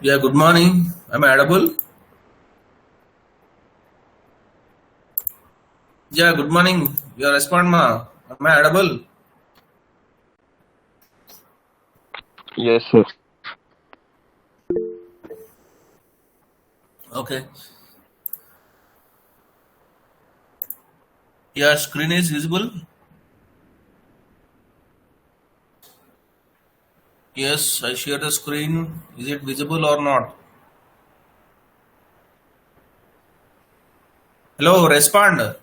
Yeah, good morning. Am I audible? Yeah, good morning. Your respond ma. Am I audible? Yes, sir. Okay. Yeah, screen is visible. Yes, I share the screen. Is it visible or not? Hello, respond.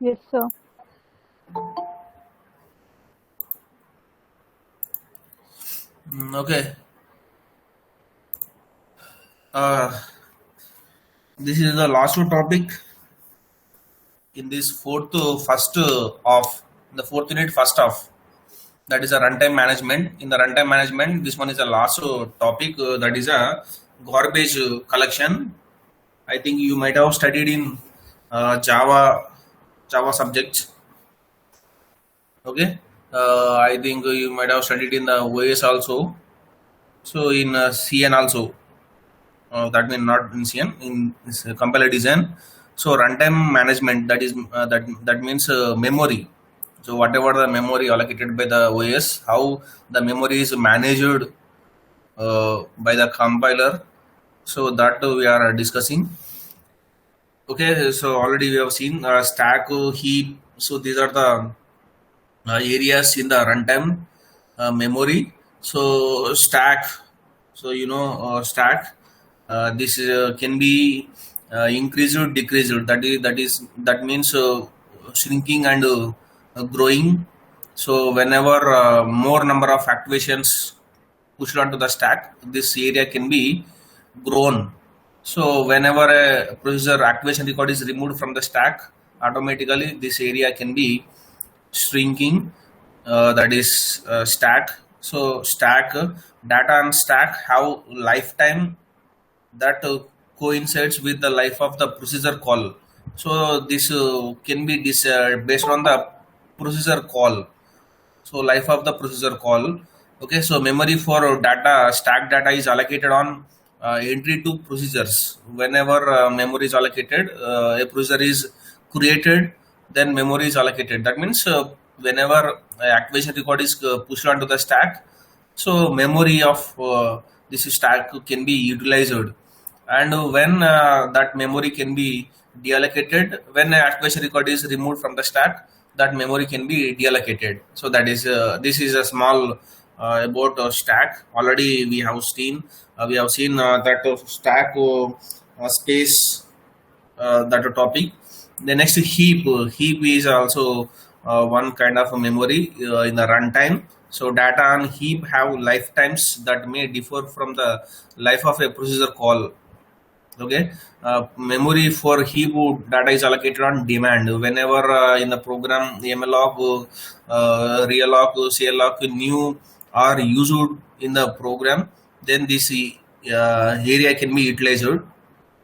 Yes, sir. Okay. Uh, this is the last topic in this first of the fourth unit first of. That is a runtime management. In the runtime management, this one is the last topic. That is a garbage collection. I think you might have studied in Java subjects. Okay, I think you might have studied in the OS also. So in CN also. That means not in CN in compiler design. So runtime management, that means memory. So whatever the memory allocated by the OS, how the memory is managed by the compiler. So that we are discussing. Okay, so already we have seen stack, heap. So these are the areas in the runtime memory. So stack. So stack. This can be increased or decreased. That means shrinking and growing. So whenever more number of activations pushed onto the stack, this area can be grown. So whenever a processor activation record is removed from the stack, automatically this area can be shrinking. That is stack. So stack data and stack have lifetime that coincides with the life of the procedure call. So this can be based on the procedure call. So life of the procedure call. Okay, so memory for data, stack data is allocated on entry to procedures. Whenever memory is allocated, a procedure is created, then memory is allocated. That means whenever activation record is pushed onto the stack, so memory of this stack can be utilized. And when that memory can be deallocated, when activation record is removed from the stack, that memory can be deallocated. So that is this is a small about stack. Already we have seen that stack space, that topic. The next heap. Heap is also one kind of a memory in the runtime. So data on heap have lifetimes that may differ from the life of a procedure call. Okay, memory for heap data is allocated on demand. Whenever in the program mlog, realloc, cloc new are used in the program, then this area can be utilized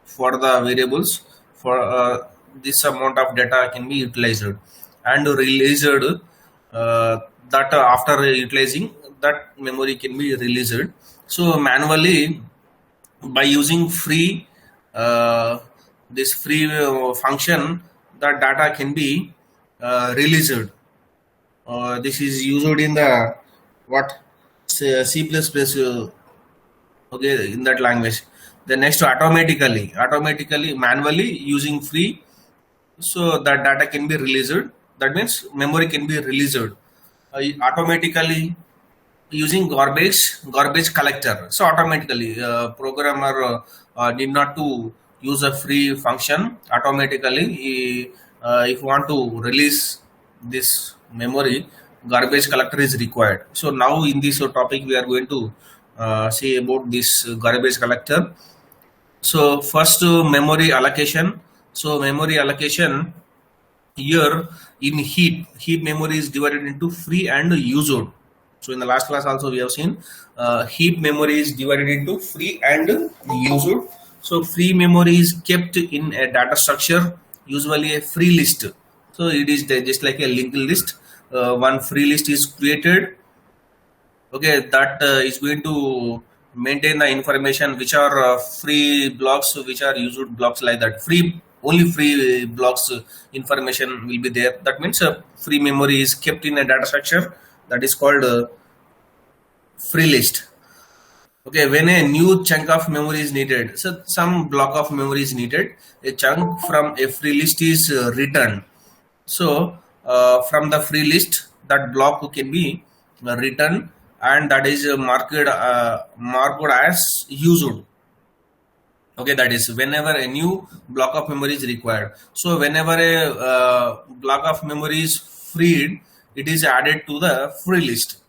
for the variables. For this amount of data can be utilized and released, that after utilizing that memory can be released. So manually, by using free this free function, the data can be released. This is used in the what C++, okay, in that language. The next, automatically manually using free, so that data can be released. That means memory can be released automatically using garbage collector. So automatically programmer did not to use a free function. Automatically if you want to release this memory, garbage collector is required. So now in this topic we are going to say about this garbage collector. So first, memory allocation. So memory allocation here in heap memory is divided into free and used. So in the last class also we have seen heap memory is divided into free and used. So free memory is kept in a data structure, usually a free list. So it is just like a linked list. One free list is created Okay, that is going to maintain the information which are free blocks, which are used blocks, like that. Only free blocks information will be there. That means free memory is kept in a data structure that is called free list. Okay, when a new chunk of memory is needed, so some block of memory is needed, a chunk from a free list is returned. So from the free list, that block can be written, and that is marked as used. Okay, that is whenever a new block of memory is required. So whenever a block of memory is freed, it is added to the free list.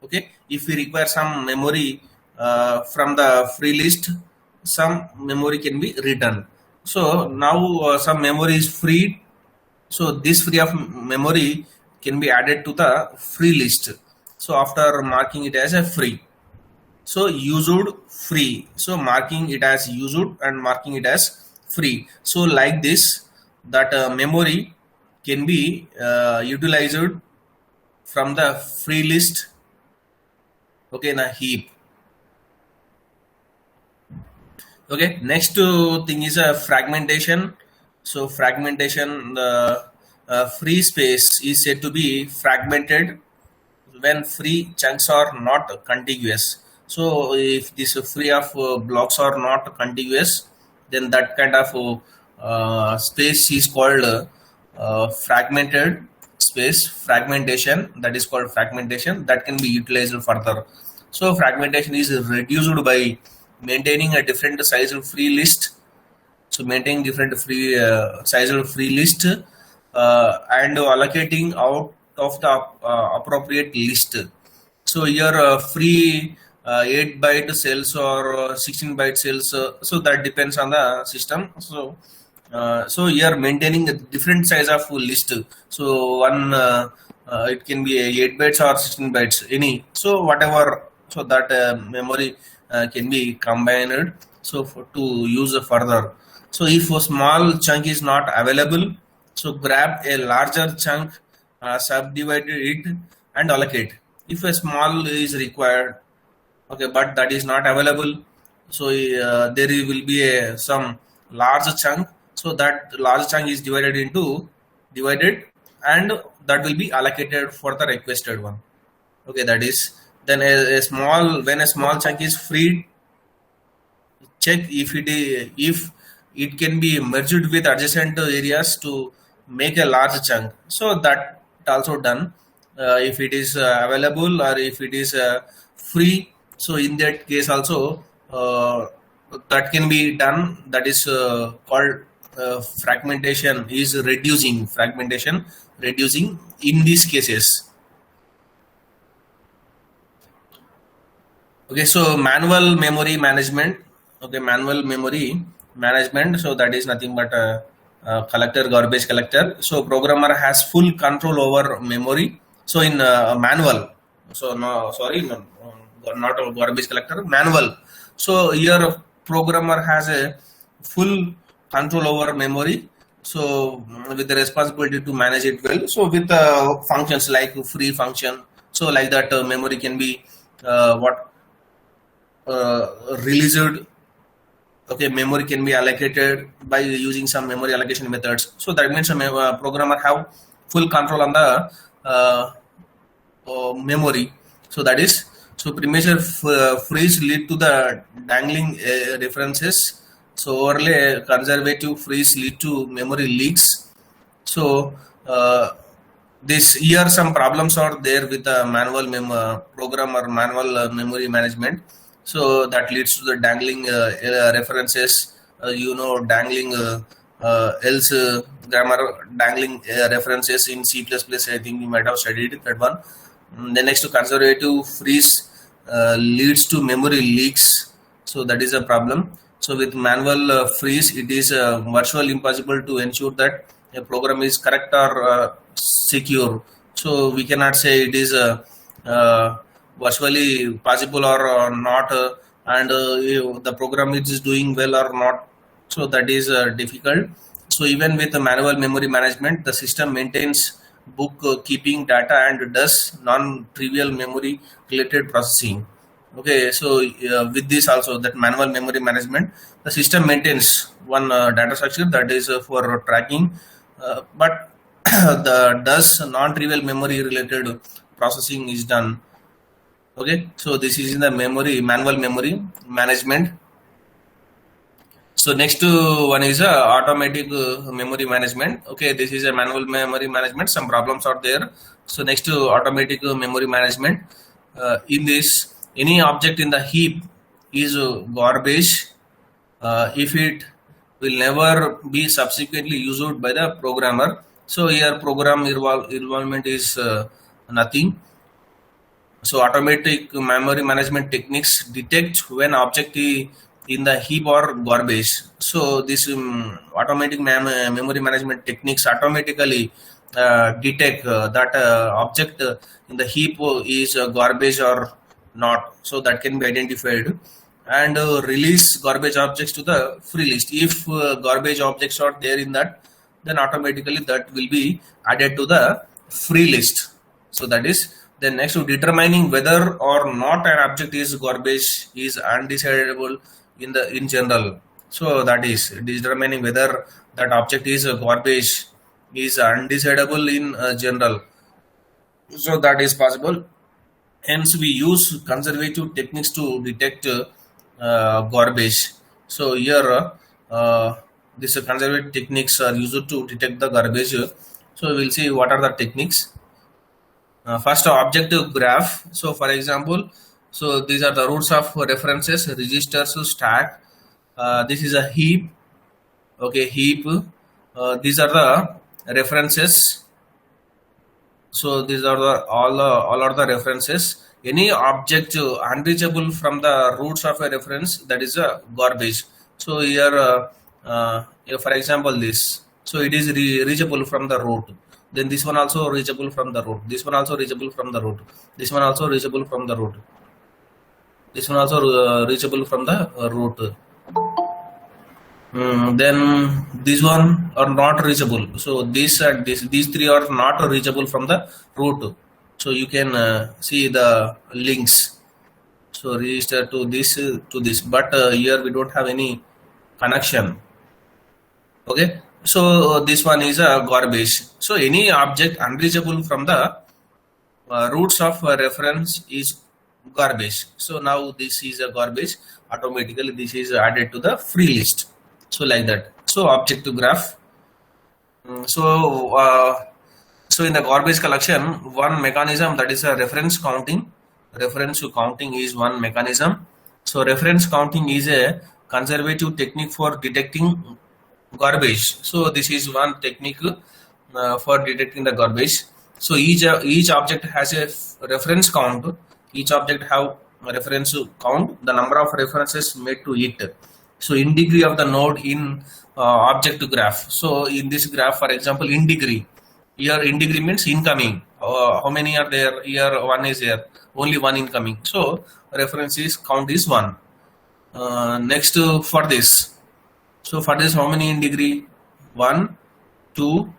Okay, if we require some memory from the free list, some memory can be written. So now some memory is freed, so this free of memory can be added to the free list. So after marking it as a free, so used free, so marking it as used and marking it as free. So like this, that memory can be utilized from the free list, okay, in a heap. Okay, next thing is a fragmentation. So fragmentation, the free space is said to be fragmented when free chunks are not contiguous. So if this free of blocks are not contiguous, then that kind of space is called fragmented space. Fragmentation, that is called fragmentation, that can be utilized further. So fragmentation is reduced by maintaining a different size of free list. So maintaining different free size of free list and allocating out of the appropriate list. So your free 8 byte cells or 16 byte cells, so that depends on the system. So you are maintaining a different size of list. So one it can be 8 bytes or 16 bytes, any. So whatever, so that memory can be combined, so to use further. So if a small chunk is not available, so grab a larger chunk, subdivide it and allocate. If a small is required, okay, but that is not available, so there will be some large chunk. So that large chunk is divided and that will be allocated for the requested one. Okay, that is, then when a small chunk is freed, check if it can be merged with adjacent areas to make a large chunk. So that also done if it is available or if it is free. So in that case also that can be done. That is called fragmentation is reducing. Fragmentation reducing in these cases. Okay, so manual memory management. Okay, manual memory management. So that is nothing but collector, garbage collector. So programmer has full control over memory. So in manual, so no, sorry, no, not a garbage collector, manual. So here programmer has a full control over memory. So with the responsibility to manage it well. So with functions like free function. So like that memory can be released. Okay, memory can be allocated by using some memory allocation methods. So that means a programmer have full control on the memory. So that is, so premature freeze lead to the dangling references. So overlay conservative freeze lead to memory leaks. So this here some problems are there with the manual program or manual memory management. So that leads to the dangling references. Dangling else grammar, dangling references in C++. I think you might have studied that one. The next, conservative freeze leads to memory leaks. So that is a problem. So with manual freeze, it is virtually impossible to ensure that a program is correct or secure. So we cannot say it is virtually possible or not, and the program is doing well or not. So that is difficult. So even with the manual memory management, the system maintains bookkeeping data and does non-trivial memory related processing. Okay, so with this also, that manual memory management, the system maintains one data structure that is for tracking, but the does non-trivial memory related processing is done. Okay, so this is in the memory manual memory management. So next one is automatic memory management. Okay, this is a manual memory management. Some problems are there. So next automatic memory management. In this, any object in the heap is garbage if it will never be subsequently used by the programmer. So here program involvement is nothing. So automatic memory management techniques detect when object in the heap or garbage. So this automatic memory management techniques automatically detect that object in the heap is garbage or not. So that can be identified and release garbage objects to the free list. If garbage objects are there in that, then automatically that will be added to the free list. So that is. Then next to determining whether or not an object is garbage is undecidable in general. So that is determining whether that object is garbage is undecidable in general. So that is possible. Hence we use conservative techniques to detect garbage. So here these conservative techniques are used to detect the garbage. So we'll see what are the techniques. First objective graph. So for example, so these are the roots of references, registers, stack. This is a heap. Okay, heap. These are the references. So these are the all are the references. Any object unreachable from the roots of a reference, that is a garbage. So here, for example, this. So it is reachable from the root. Then this one also reachable from the root. This one also reachable from the root. This one also reachable from the root. This one also reachable from the root. Then this one are not reachable. So this and these three are not reachable from the root. So you can see the links. So register to this, but here we don't have any connection. Okay. So this one is a garbage. So any object unreachable from the roots of reference is garbage. So now this is a garbage. Automatically this is added to the free list. So like that. So objective graph. So in the garbage collection, one mechanism, that is a reference counting. Reference counting is one mechanism. So reference counting is a conservative technique for detecting garbage. So this is one technique for detecting the garbage. So each object has a reference count. Each object have a reference count, the number of references made to it. So in degree of the node in object graph. So in this graph, for example, in degree, here in degree means incoming. How many are there? Here one is there, only one incoming. So references count is one. Next for this. So for this, how many in degree? 1, 2,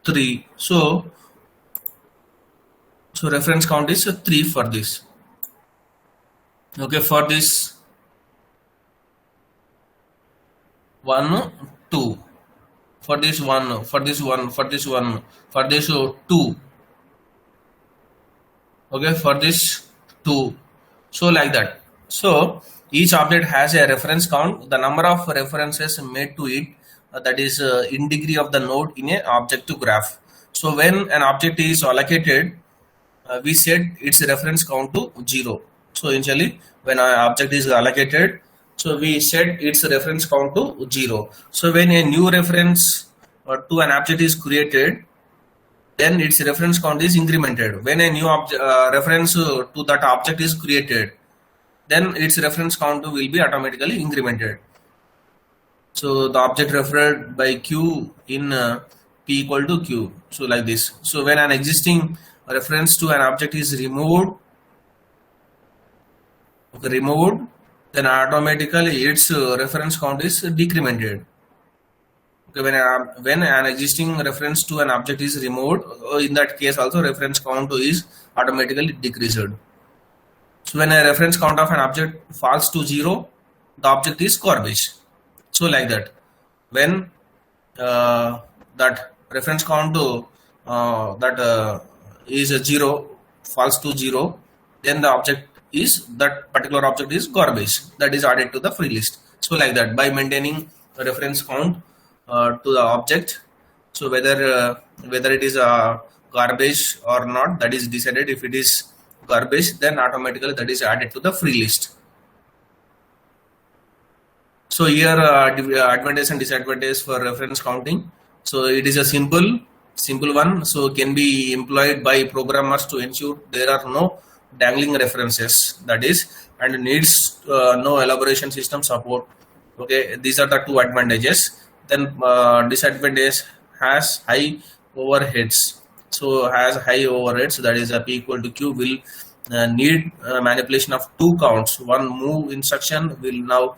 3. So reference count is 3 for this. Okay, for this 1, 2. For this 1, for this 1, for this 1, for this 2. Okay, for this 2. So like that. So each object has a reference count, the number of references made to it, that is in degree of the node in a objective graph. So when an object is allocated, we set its reference count to 0. So initially when an object is allocated, so we set its reference count to 0. So when a new reference to an object is created, then its reference count is incremented. When a new reference to that object is created, then its reference count will be automatically incremented. So the object referred by Q in P equal to Q. So like this. So when an existing reference to an object is removed, then automatically its reference count is decremented. Okay, when an existing reference to an object is removed, in that case also reference count is automatically decreased. So when a reference count of an object falls to 0, the object is garbage. So like that, when that reference count to that is a 0 falls to 0, then the object is that particular object is garbage, that is added to the free list. So like that, by maintaining a reference count to the object, so whether it is a garbage or not, that is decided. If it is garbage, then automatically that is added to the free list. So here advantage and disadvantage for reference counting. So it is a simple one, so can be employed by programmers to ensure there are no dangling references, that is, and needs no elaboration system support. Okay, these are the two advantages. Then disadvantage has high overheads. So has high overheads, that is P equal to Q, will need manipulation of two counts. One move instruction will now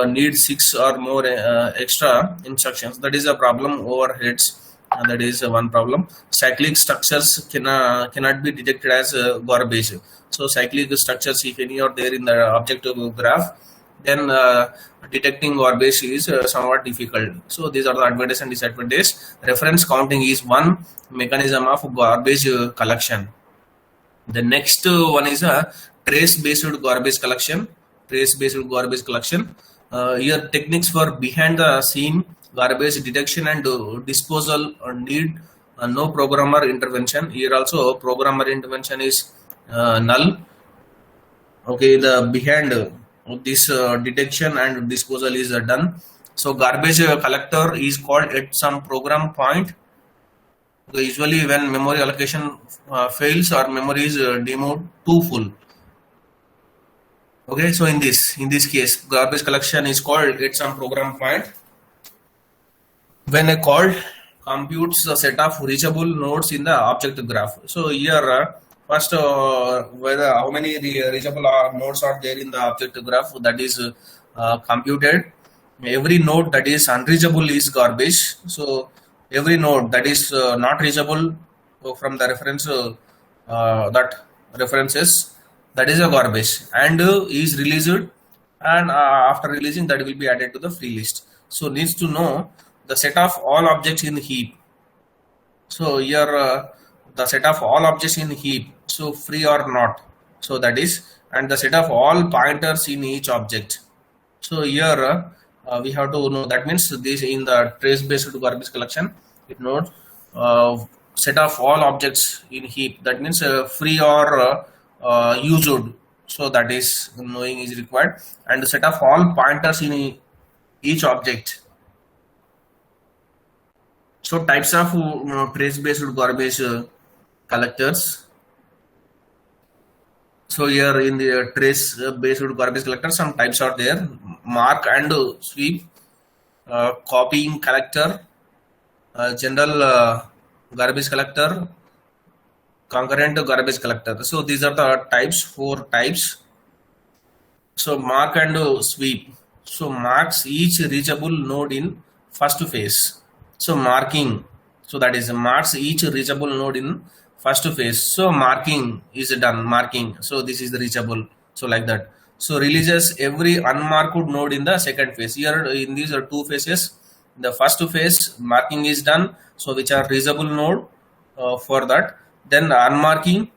need 6 or more extra instructions. That is a problem. Overheads, that is one problem. Cyclic structures cannot be detected as garbage. So cyclic structures, if any are there in the objective graph, then detecting garbage is somewhat difficult. So these are the advantages and disadvantages. Reference counting is one mechanism of garbage collection. The next one is a trace-based garbage collection. Here techniques for behind the scene garbage detection and disposal need no programmer intervention. Here also programmer intervention is null. Okay, the behind this detection and disposal is done. So garbage collector is called at some program point. So usually when memory allocation fails or memory is demoed too full. Okay, so in this case, garbage collection is called at some program point. When a call computes a set of reachable nodes in the object graph. So here first whether how many reachable nodes are there in the object graph, that is computed. Every node that is unreachable is garbage. So every node that is not reachable from the reference that references, that is a garbage, and is released, and after releasing that will be added to the free list. So needs to know the set of all objects in the heap. So here the set of all objects in the heap, so free or not, so that is, and the set of all pointers in each object. So here we have to know, that means this in the trace based garbage collection, it notes set of all objects in heap, that means free or used, so that is knowing is required, and the set of all pointers in each object. So types of trace based garbage collectors. So here in the trace based garbage collector, some types are there: mark and sweep, copying collector, general garbage collector, concurrent garbage collector. So these are the types, 4 types. So mark and sweep. So marks each reachable node in first phase. So marking, so that is marks each reachable node in first phase. So marking is done, marking. So this is the reachable. So like that. So releases every unmarked node in the second phase. Here in these are 2 phases. The first phase marking is done, so which are reachable node for that. Then the unmarking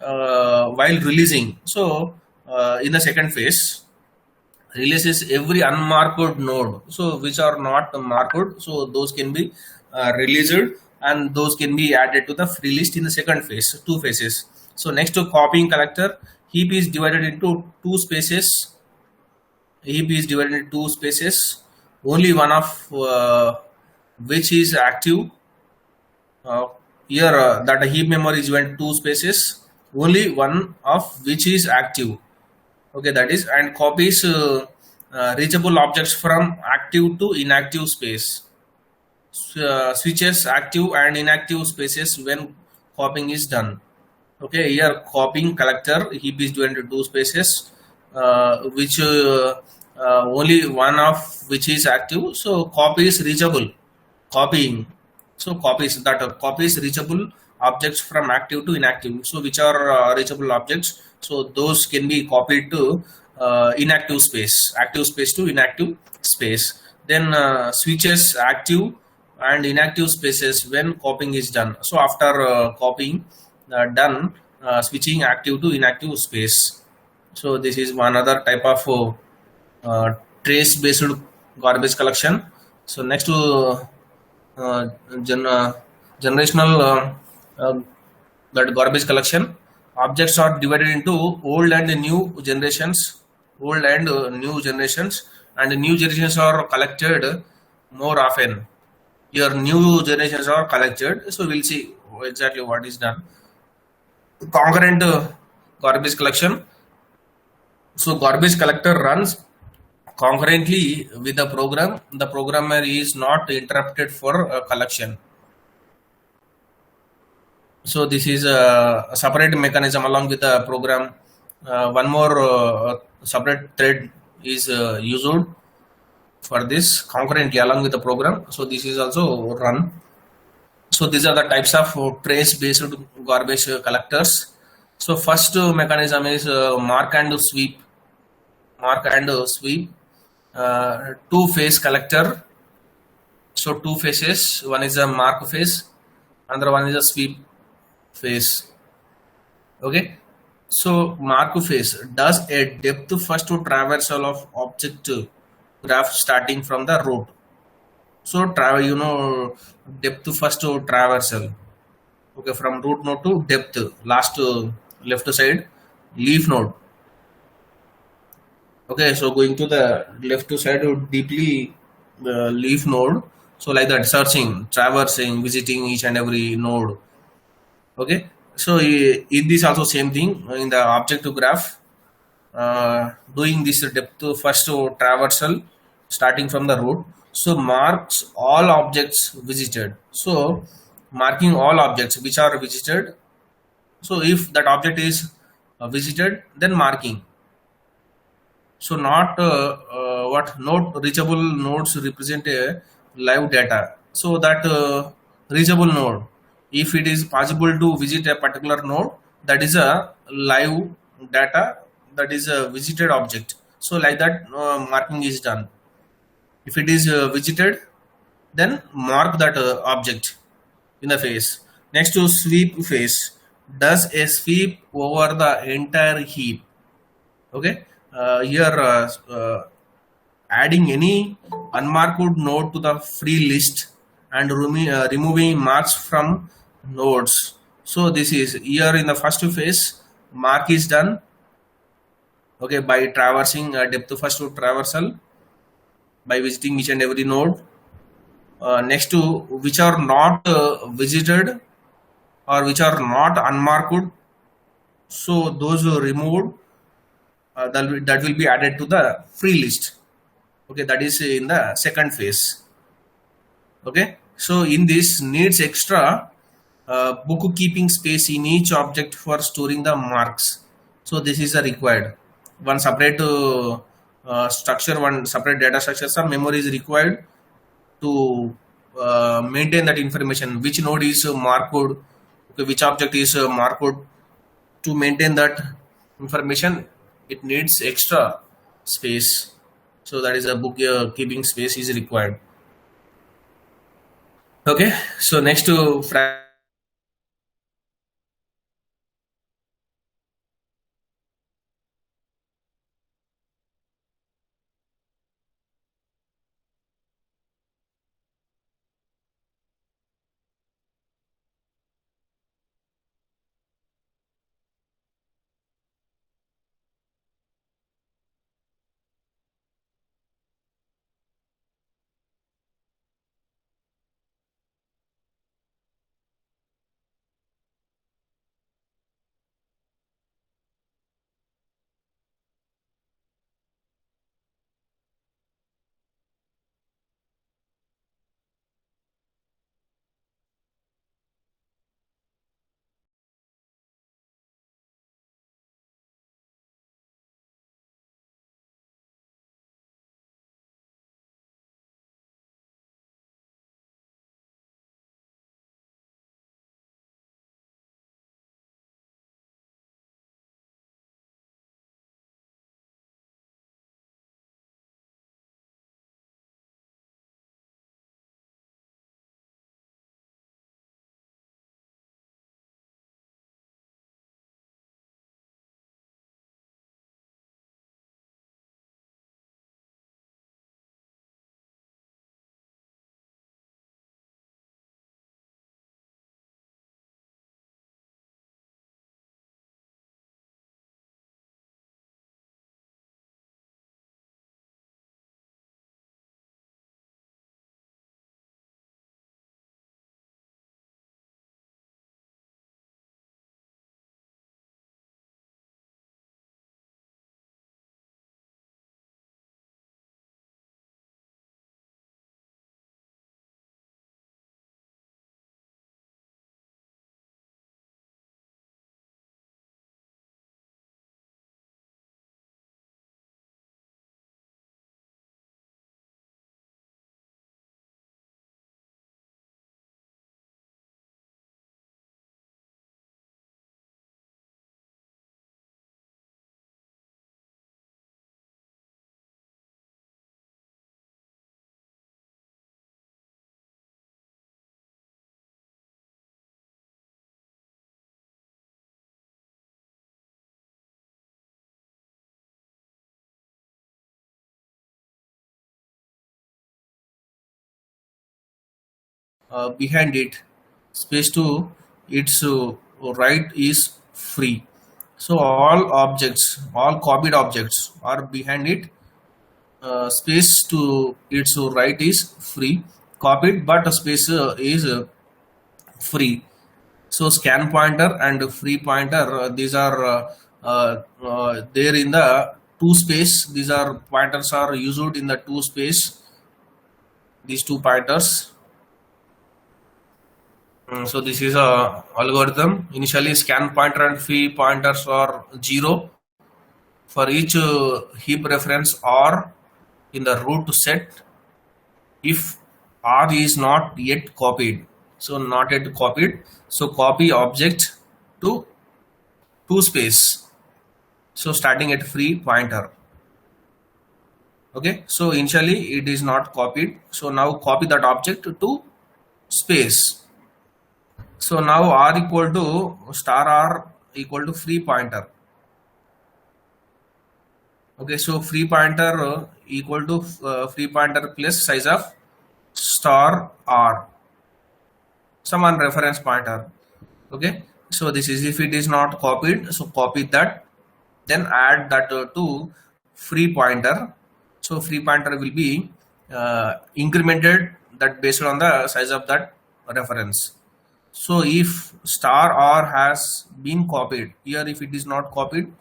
while releasing. So in the second phase, releases every unmarked node, so which are not marked, so those can be released, and those can be added to the free list in the second phase, 2 phases. So next to copying collector, heap is divided into 2 spaces. Only one of which is active. Here that heap memory is given 2 spaces, only one of which is active. Okay, that is, and copies reachable objects from active to inactive space. Switches active and inactive spaces when copying is done. Okay, here copying collector, heap is divided into 2 spaces, which only one of which is active. So copy is reachable. Copying. So copies reachable objects from active to inactive. So which are reachable objects? So those can be copied to inactive space, active space to inactive space. Then switches active and inactive spaces when copying is done. So after copying done, switching active to inactive space. So this is one other type of trace based garbage collection. So next to uh, gen- uh, generational that garbage collection, objects are divided into old and new generations, old and new generations, and new generations are collected more often. Your new generations are collected, so we'll see exactly what is done. Concurrent garbage collection. So garbage collector runs concurrently with the program. The programmer is not interrupted for collection. So this is a separate mechanism along with the program. One more separate thread is used for this concurrently along with the program. So this is also run. So these are the types of trace based garbage collectors. So first mechanism is mark and sweep. Mark and sweep. Two phase collector. So two phases. One is a mark phase, another one is a sweep phase. Okay. So mark phase does a depth first traversal of object graph starting from the root. So travel, depth first traversal. Okay, from root node to depth, last left side leaf node. Okay, so going to the left side deeply leaf node. So like that, searching, traversing, visiting each and every node. Okay, so in this also same thing in the objective graph, doing this depth first traversal starting from the root. So marks all objects visited. So marking all objects which are visited. So if that object is visited, then marking. So not what node reachable nodes represent a live data. So that reachable node, if it is possible to visit a particular node, that is a live data, that is a visited object. So like that marking is done. If it is visited, then mark that object in the face. Next to sweep face, does a sweep over the entire heap. Okay, here adding any unmarked node to the free list and removing marks from nodes. So this is here in the first phase, mark is done. Okay, by traversing depth first traversal, by visiting each and every node. Next to which are not visited or which are not unmarked, so those removed, that will be added to the free list. Okay, that is in the second phase. Okay, so in this needs extra bookkeeping space in each object for storing the marks. So this is a required one separate structure, one separate data structure. Some memory is required to maintain that information, which node is marked, okay, which object is marked. To maintain that information, it needs extra space. So that is a book keeping space is required. Okay, so next to behind it space to its right is free. So all copied objects are behind it, space to its right is free, copied, but space is free. So scan pointer and free pointer, these are there in the two space. These are pointers are used in the two space. These two pointers. So this is a algorithm. Initially, scan pointer and free pointers are 0 for each heap reference or in the root set if R is not yet copied. So not yet copied. So copy object to space. So starting at free pointer. Okay. So initially it is not copied. So now copy that object to space. So now R equal to star R equal to free pointer. Okay, so free pointer equal to free pointer plus size of star R, some reference pointer. Okay, so this is if it is not copied, so copy that, then add that to free pointer. So free pointer will be incremented that based on the size of that reference. So if star R has been copied, here if it is not copied,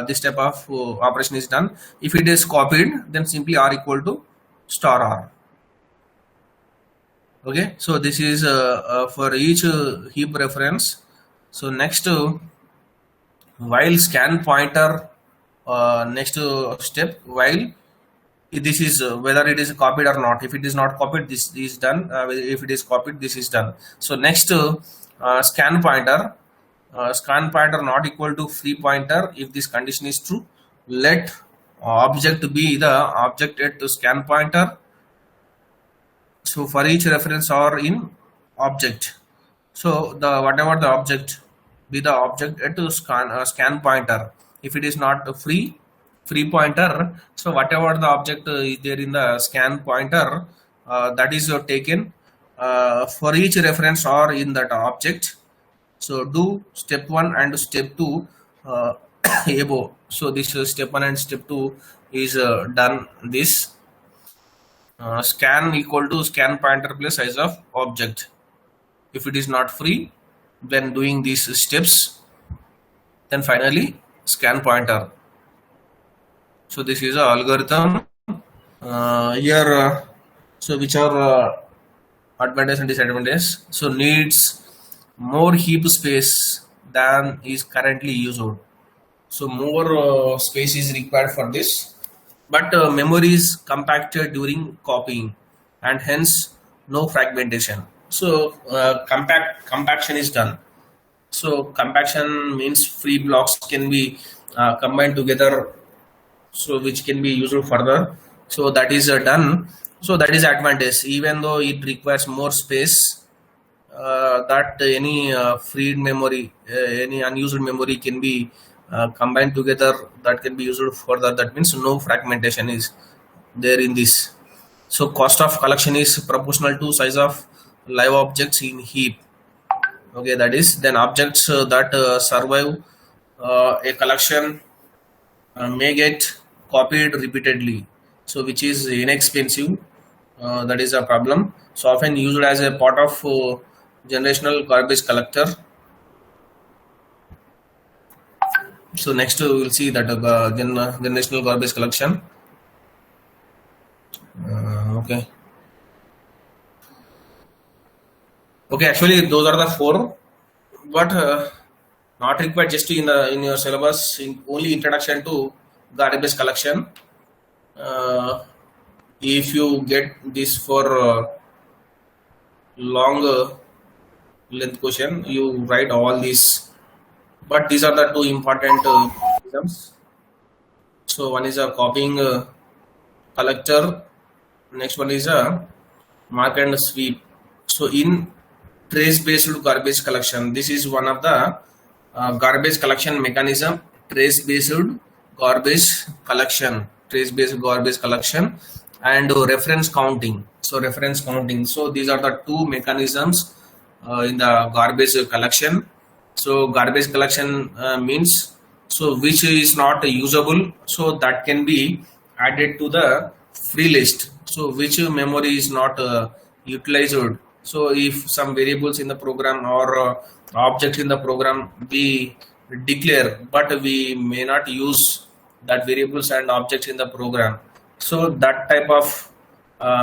this type of operation is done. If it is copied, then simply R equal to star R. Okay, so this is for each heap reference. So next, while scan pointer, next step, while this is whether it is copied or not. If it is not copied, this is done. If it is copied, this is done. So next, scan pointer not equal to free pointer. If this condition is true, let object be the object at scan pointer. So for each reference or in object, so the whatever the object be the object at scan pointer. If it is not free pointer, so whatever the object is there in the scan pointer, that is taken for each reference or in that object. So do step 1 and step 2 above. So this step 1 and step 2 is done. This scan equal to scan pointer plus size of object. If it is not free, then doing these steps, then finally scan pointer. So this is a algorithm here. So which are advantages and disadvantages? So needs more heap space than is currently used. So more space is required for this, but memory is compacted during copying and hence no fragmentation. So compaction is done. So compaction means free blocks can be combined together, so which can be used further. So that is done. So that is advantage, even though it requires more space, that any freed memory, any unused memory can be combined together, that can be used further. That means no fragmentation is there in this. So cost of collection is proportional to size of live objects in heap. Okay, that is then objects that survive a collection may get copied repeatedly, so which is inexpensive. That is a problem. So often used as a part of generational garbage collector. So next we will see that generational garbage collection. Okay. Actually those are the 4, but not required just in your syllabus. In only introduction to garbage collection. If you get this for long length question, you write all these. But these are the 2 important exams. So one is a copying collector. Next one is a mark and sweep. So in trace based garbage collection, this is one of the garbage collection mechanism. Trace based garbage collection and reference counting. So reference counting. So these are the two mechanisms in the garbage collection. So garbage collection means so which is not usable, so that can be added to the free list. So which memory is not utilized. So if some variables in the program or objects in the program we declare, but we may not use that variables and objects in the program. So that type of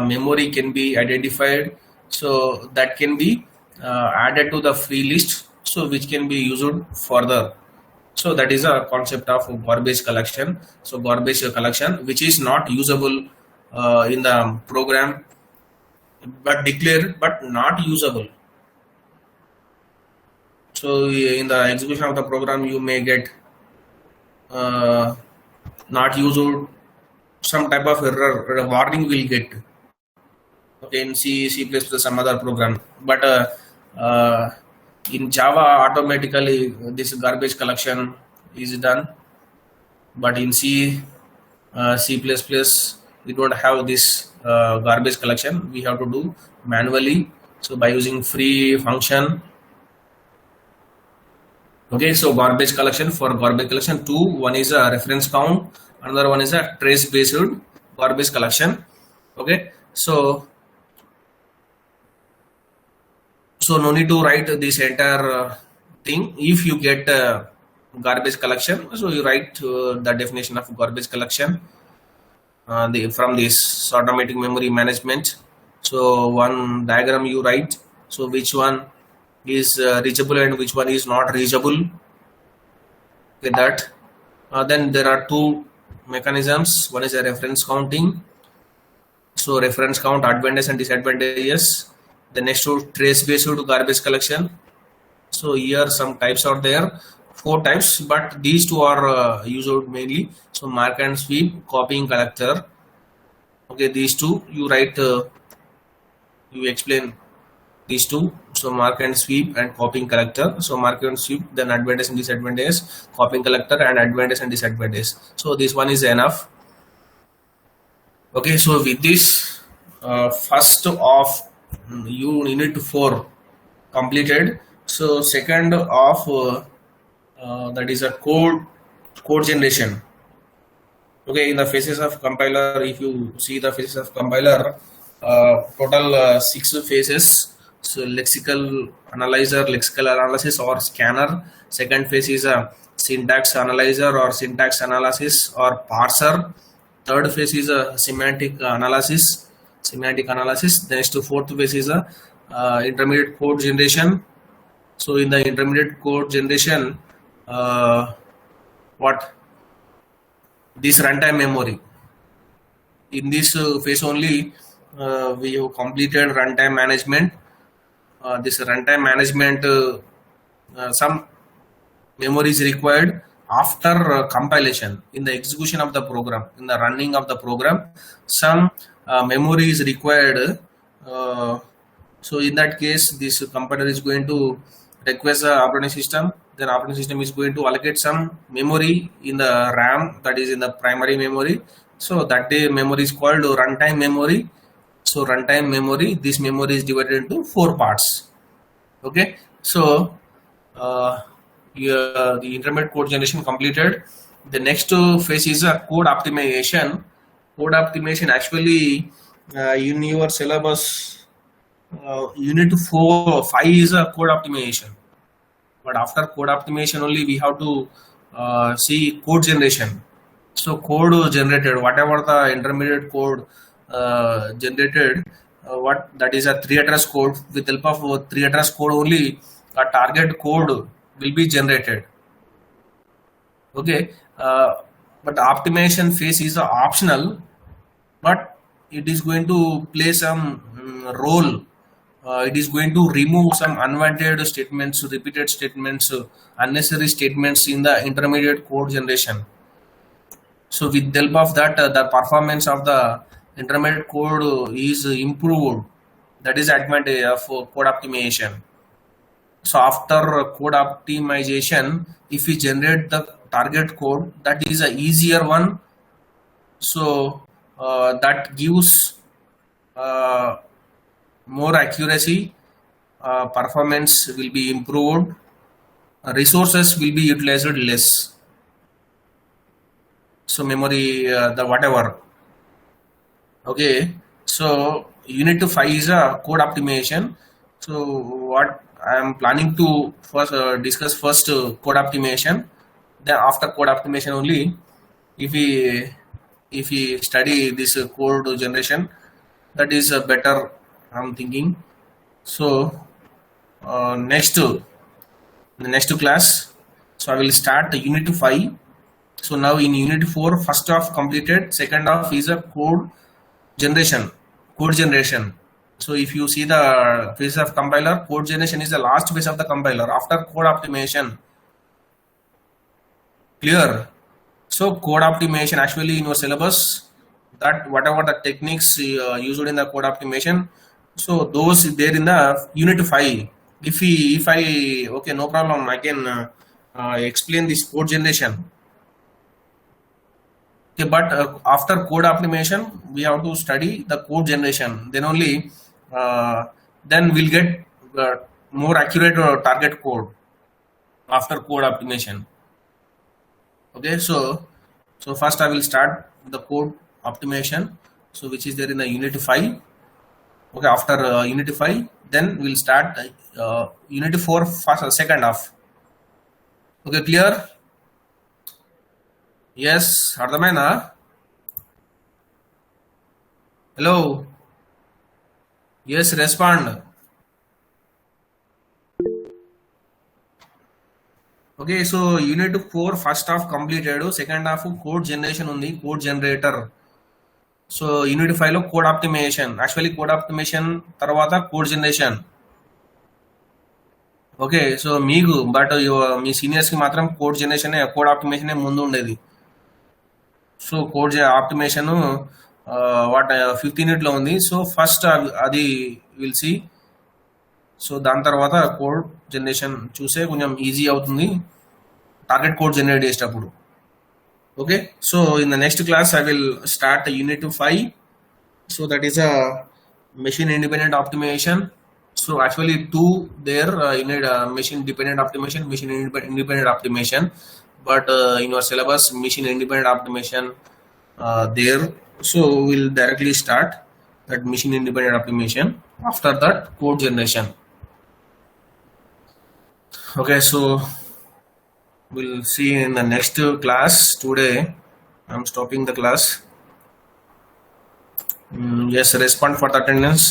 memory can be identified. So that can be added to the free list. So which can be used further. So that is a concept of garbage collection. So garbage collection which is not usable in the program but declared but not usable. So in the execution of the program you may get not used, some type of error warning will get, okay, in C++, some other program, but in Java automatically this garbage collection is done, but in C++ we don't have this garbage collection, we have to do manually, so by using free function. Okay, so garbage collection, for garbage collection two, one is a reference count, another one is a trace based garbage collection. Okay, so no need to write this entire thing. If you get garbage collection, so you write the definition of garbage collection from this automatic memory management. So one diagram you write, so which one is reachable and which one is not reachable. Okay, that then there are two mechanisms. One is a reference counting. So reference count advantages and disadvantages. The next to trace based garbage collection. So here some types are there, 4 types, but these two are used mainly. So mark and sweep, copying collector. Okay, these two you write, you explain these two. So mark and sweep and copying collector. So mark and sweep, then advantage and disadvantage, copying collector and advantage and disadvantage. So this one is enough. Okay, so with this first of unit 4 completed. So second of that is a code generation. Okay, in the phases of compiler, if you see the phases of compiler, total 6 phases. So lexical analyzer, lexical analysis or scanner. Second phase is a syntax analyzer or syntax analysis or parser. Third phase is a semantic analysis. The next to fourth phase is a intermediate code generation. So in the intermediate code generation, what this runtime memory. In this phase only we have completed runtime management. This runtime management, some memory is required after compilation. In the execution of the program, in the running of the program, some memory is required. So in that case, this compiler is going to request the operating system. Then operating system is going to allocate some memory in the RAM, that is in the primary memory. So that memory is called runtime memory. So runtime memory, this memory is divided into 4 parts. Okay, so the intermediate code generation completed. The next phase is a code optimization. Code optimization, actually in your syllabus unit 5 is a code optimization, but after code optimization only we have to see code generation. So code generated, whatever the intermediate code generated, what that is a 3 address code. With help of 3 address code only a target code will be generated. Okay, but optimization phase is optional, but it is going to play some role. It is going to remove some unwanted statements, repeated statements, unnecessary statements in the intermediate code generation. So with the help of that, the performance of the intermediate code is improved. That is advantage of code optimization. So after code optimization, if we generate the target code, that is a easier one. So that gives more accuracy, performance will be improved, resources will be utilized less. So memory, the whatever. Okay, so unit 5 is a code optimization. So what I am planning to first discuss first code optimization. Then after code optimization only, if we study this code generation, that is better. I'm thinking. So the next class. So I will start unit 5. So now in unit 4, first half completed. Second half is a code generation. So if you see the phase of compiler, code generation is the last phase of the compiler after code optimization. Clear? So code optimization actually in your syllabus, that whatever the techniques used in the code optimization, so those there in the unit 5. If I okay, no problem, I can explain this code generation. Okay, but after code optimization, we have to study the code generation. Then only, then we'll get more accurate target code after code optimization. Okay, so first I will start the code optimization. So which is there in the unit 5. Okay, after unit 5, then we'll start unit 4 first, second half. Okay, clear? Yes, Ardhamena. Hello. Yes, respond. Okay, so unit 4 first half completed, second half code generation on the code generator. So unit 5 లో code optimization. Actually code optimization తర్వాత code generation. Okay, so మీకు but మీ సీనియర్స్కి మాత్రం code generation code ఆప్టిమేషన్ ముందు ఉండేది. So code ఆప్టిమేషన్ what 5th యూనిట్లో ఉంది. So first అది will see. So దాని తర్వాత కోడ్ జనరేషన్ చూసే కొంచెం ఈజీ అవుతుంది టార్గెట్ కోడ్ జనరేట్ చేసేటప్పుడు. Okay, so in the next class I will start unit 5. So that is a machine independent optimization. So actually two there, you need machine dependent optimization, machine independent optimization, but in your syllabus machine independent optimization there. So we'll directly start that machine independent optimization. After that code generation. Okay, so we'll see in the next class. Today I'm stopping the class. Yes, respond for the attendance.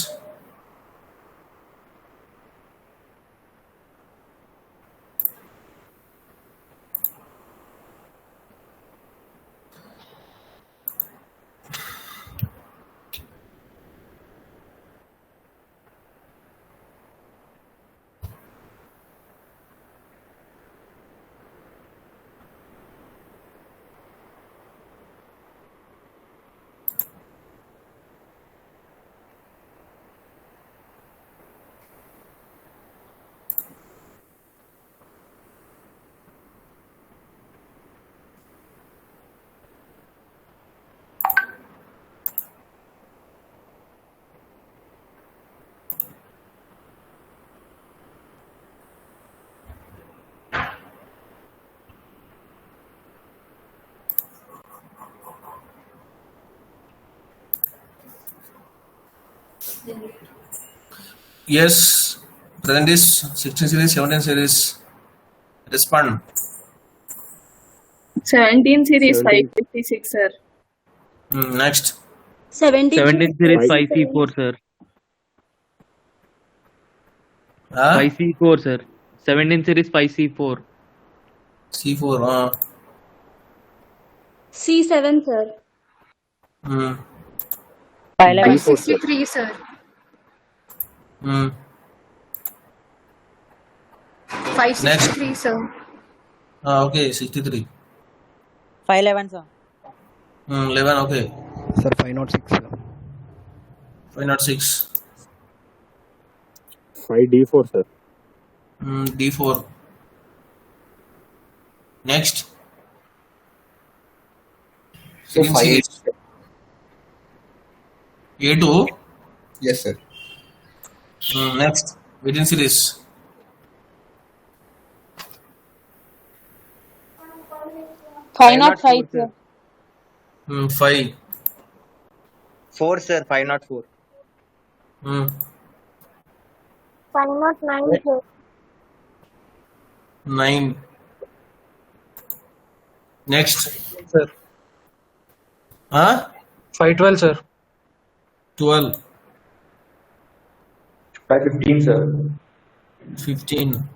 Yes, present is 16 series, 17 series. Respond. 17 series 17. 556, sir. Next. 17 series Five. 5C4, sir. Huh? 5C4, sir. 17 series 5C4. C4. C7, sir. 563, sir. 563, sir. Okay, 63. 511, sir. 11. Okay. Sir, 506, sir. 506. 5D4, sir. D4. Next. So, 16 series. A2. Yes, sir. Next, within series. 505, sir. 5. 4, sir. 504. 509, sir. 9. Next. Sir. Huh? 512, sir. 12. 515, sir. 15.